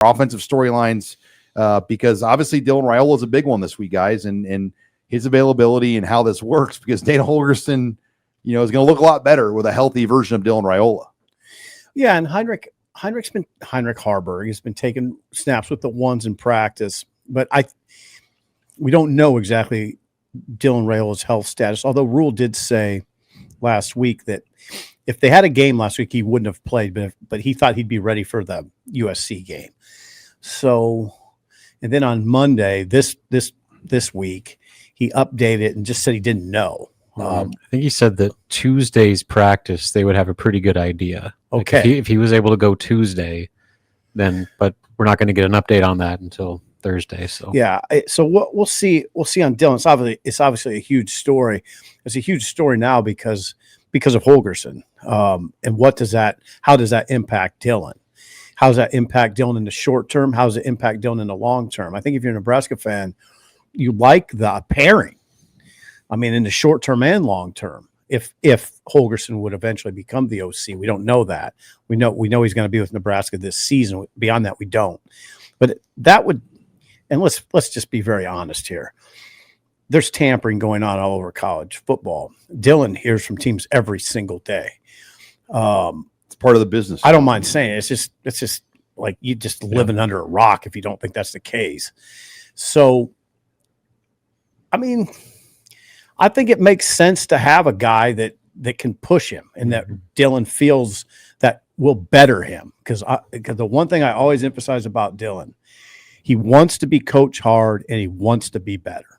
offensive storylines, because obviously Dylan Raiola is a big one this week, guys, and his availability and how this works, because Dana Holgorsen, is going to look a lot better with a healthy version of Dylan Raiola. Yeah, and Heinrich Haarberg has been taking snaps with the ones in practice, but we don't know exactly Dylan Raiola's health status, although Rule did say last week that if they had a game last week, he wouldn't have played, but he thought he'd be ready for the USC game. So, and then on Monday, this week, he updated and just said he didn't know. I think he said that Tuesday's practice, they would have a pretty good idea. Okay. Like if he was able to go Tuesday, then, but we're not going to get an update on that until Thursday. So yeah. So what we'll see on Dylan. It's obviously a huge story. It's a huge story now because of Hogerson. And how does that impact Dylan? How does that impact Dylan in the short term? How does it impact Dylan in the long term? I think if you're a Nebraska fan, you like the pairing. I mean, in the short term and long term, if Hogerson would eventually become the OC, we don't know that. We know he's going to be with Nebraska this season. Beyond that, we don't. But that would, and let's just be very honest here. There's tampering going on all over college football. Dylan hears from teams every single day. It's part of the business. I don't mind saying it. It's just like you just living under a rock if you don't think that's the case. So, I mean, I think it makes sense to have a guy that can push him and that Dylan feels that will better him. Because the one thing I always emphasize about Dylan, he wants to be coach hard and he wants to be better.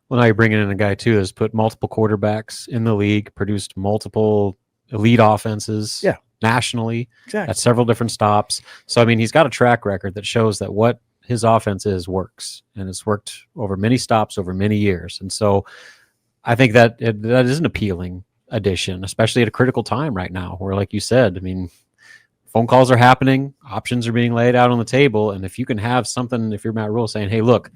Well, now you're bringing in a guy too that's put multiple quarterbacks in the league, produced multiple elite offenses nationally at several different stops. So, I mean, he's got a track record that shows that what his offense works, and it's worked over many stops over many years. And so I think that is an appealing addition, especially at a critical time right now where, like you said, I mean, phone calls are happening, options are being laid out on the table. And if you can have something, if you're Matt Rule saying, hey, look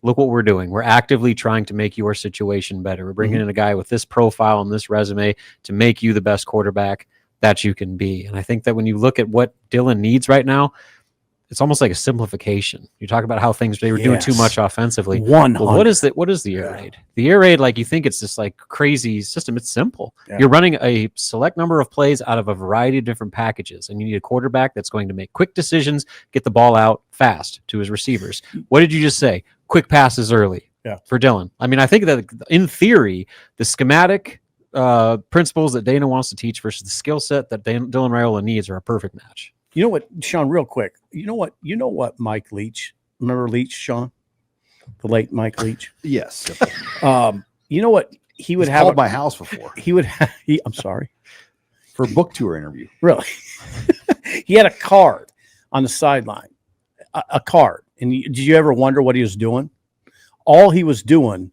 what we're doing. We're actively trying to make your situation better. We're bringing in a guy with this profile and this resume to make you the best quarterback that you can be. And I think that when you look at what Dylan needs right now, it's almost like a simplification. You talk about how they were doing too much offensively. Well, what is the air raid? The air raid, like you think it's this like crazy system. It's simple. Yeah. You're running a select number of plays out of a variety of different packages, and you need a quarterback that's going to make quick decisions, get the ball out fast to his receivers. What did you just say? Quick passes early for Dylan. I mean, I think that in theory, the schematic principles that Dana wants to teach versus the skill set that Dylan Raiola needs are a perfect match. You know what, Sean, real quick, you know what Mike Leach, remember Leach, Sean? The late Mike Leach? Yes. You know what he would have called my house before. I'm sorry. For a book tour interview. Really? He had a card on the sideline. A card. And did you ever wonder what he was doing? All he was doing,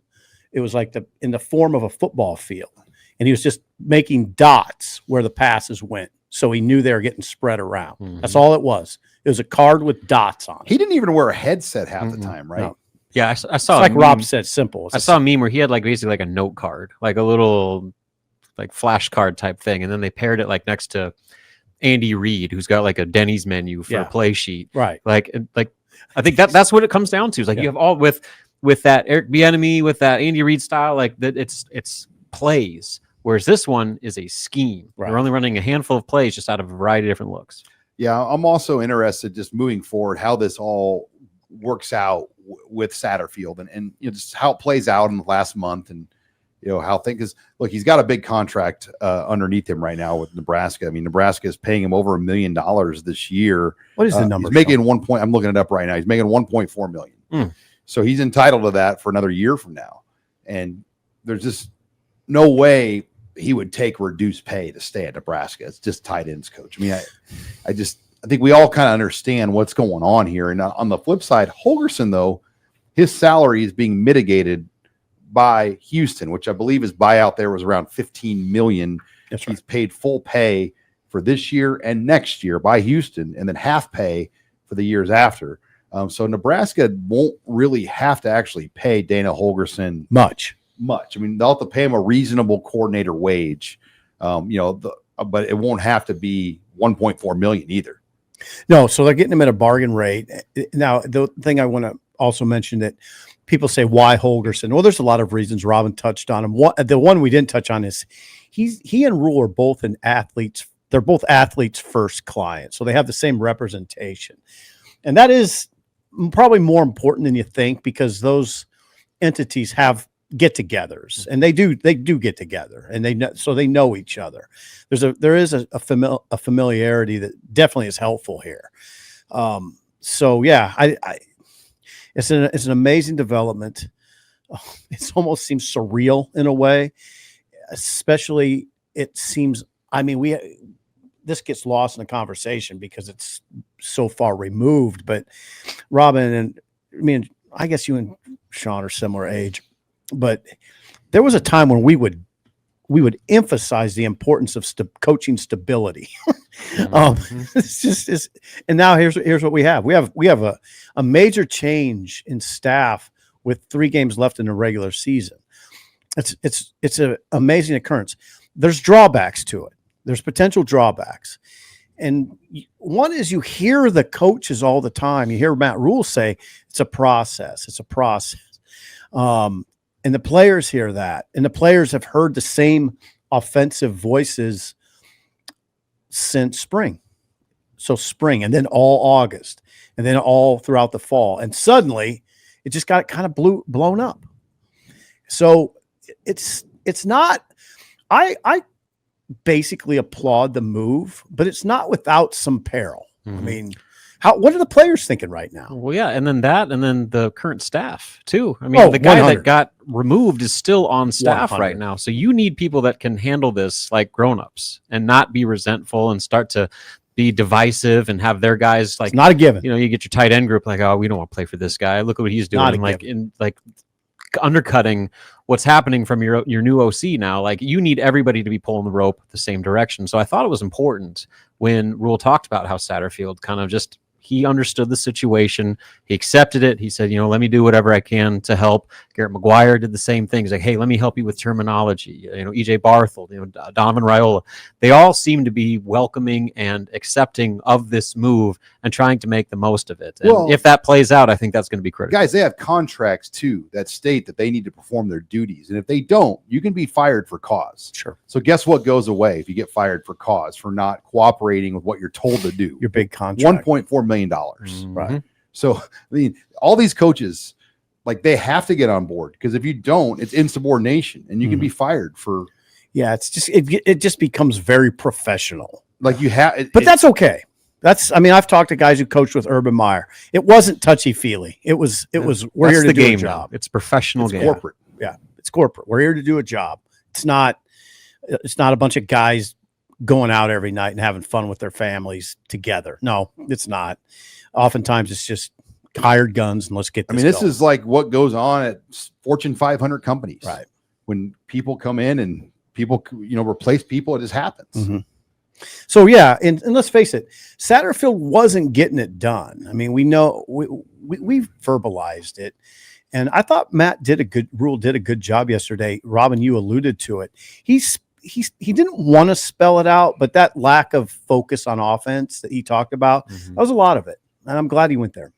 it was like in the form of a football field. And he was just making dots where the passes went. So he knew they were getting spread around. Mm-hmm. That's all it was. It was a card with dots on it. He didn't even wear a headset half the time, right? No. Yeah, I saw. It's like Rob said, simple. I saw a meme where he had like basically like a note card, like a little like flash card type thing, and then they paired it like next to Andy Reid, who's got like a Denny's menu for a play sheet, right? Like I think that's what it comes down to. Is like you have all with that Eric Bieniemy, with that Andy Reid style, like that it's plays. Whereas this one is a scheme. Right. We're only running a handful of plays just out of a variety of different looks. Yeah, I'm also interested just moving forward how this all works out with Satterfield and just how it plays out in the last month and how things look. He's got a big contract underneath him right now with Nebraska. I mean, Nebraska is paying him over $1 million this year. What is the number? He's making I'm looking it up right now. He's making $1.4 million. So he's entitled to that for another year from now. And there's just no way he would take reduced pay to stay at Nebraska. It's just tight ends coach. I mean, I think we all kind of understand what's going on here. And on the flip side, Hogerson, though, his salary is being mitigated by Houston, which I believe his buyout there was around $15 million. That's right. He's paid full pay for this year and next year by Houston, and then half pay for the years after. So Nebraska won't really have to actually pay Dana Holgorsen much. I mean, they'll have to pay him a reasonable coordinator wage, but it won't have to be $1.4 million either. No, so they're getting him at a bargain rate. Now, the thing I want to also mention that people say, why Holgerson? Well, there's a lot of reasons. Robin touched on him. The one we didn't touch on is he and Rule are both athletes. They're both athletes first clients. So they have the same representation. And that is probably more important than you think, because those entities have get-togethers, and they do get together, and they know each other. There is a familiarity that definitely is helpful here. So yeah, it's an amazing development. It almost seems surreal in a way, especially it seems. I mean, this gets lost in the conversation because it's so far removed. But Robin and I guess you and Sean are similar age, but there was a time when we would emphasize the importance of coaching stability. And now here's what we have. We have a major change in staff with 3 games left in the regular season. It's an amazing occurrence. There's drawbacks to it. There's potential drawbacks. And one is you hear the coaches all the time. You hear Matt Rule say it's a process. It's a process. And the players hear that. And the players have heard the same offensive voices since spring. So spring, and then all August, and then all throughout the fall. And suddenly it just got kind of blown up. So it's not, I basically applaud the move, but it's not without some peril. I mean, what are the players thinking right now? Well, yeah, and then the current staff too. I mean, the guy 100. that got removed is still on staff 100. right now. So you need people that can handle this like grown-ups and not be resentful and start to be divisive and have their guys like, it's not a given. You get your tight end group like, oh, we don't want to play for this guy. Look at what he's doing. Like undercutting what's happening from your new OC now. Like, you need everybody to be pulling the rope the same direction. So I thought it was important when Rule talked about how Satterfield kind of just, he understood the situation. He accepted it. He said, let me do whatever I can to help. Garrett McGuire did the same thing. He's like, hey, let me help you with terminology. EJ Barthel, Donovan Raiola. They all seem to be welcoming and accepting of this move and trying to make the most of it. And if that plays out, I think that's going to be critical. Guys, they have contracts too that state that they need to perform their duties. And if they don't, you can be fired for cause. Sure. So guess what goes away if you get fired for cause, for not cooperating with what you're told to do? Your big contract. $1.4 million. Right. So, I mean, all these coaches, like, they have to get on board, because if you don't, it's insubordination and you can be fired for. Yeah. It's just, it just becomes very professional. Like, you have, but that's okay. I've talked to guys who coached with Urban Meyer. It wasn't touchy feely. It was, we're here to do a job. It's professional game. Corporate. Yeah. It's corporate. We're here to do a job. It's not a bunch of guys going out every night and having fun with their families together. No, it's not. Oftentimes it's just hired guns and let's get this this going. is like what goes on at Fortune 500 companies. Right. When people come in and people, replace people, it just happens. So yeah, and let's face it, Satterfield wasn't getting it done. I mean, we know we verbalized it, and I thought Rule did a good job yesterday. Robin, you alluded to it. He didn't want to spell it out, but that lack of focus on offense that he talked about, that was a lot of it. And I'm glad he went there.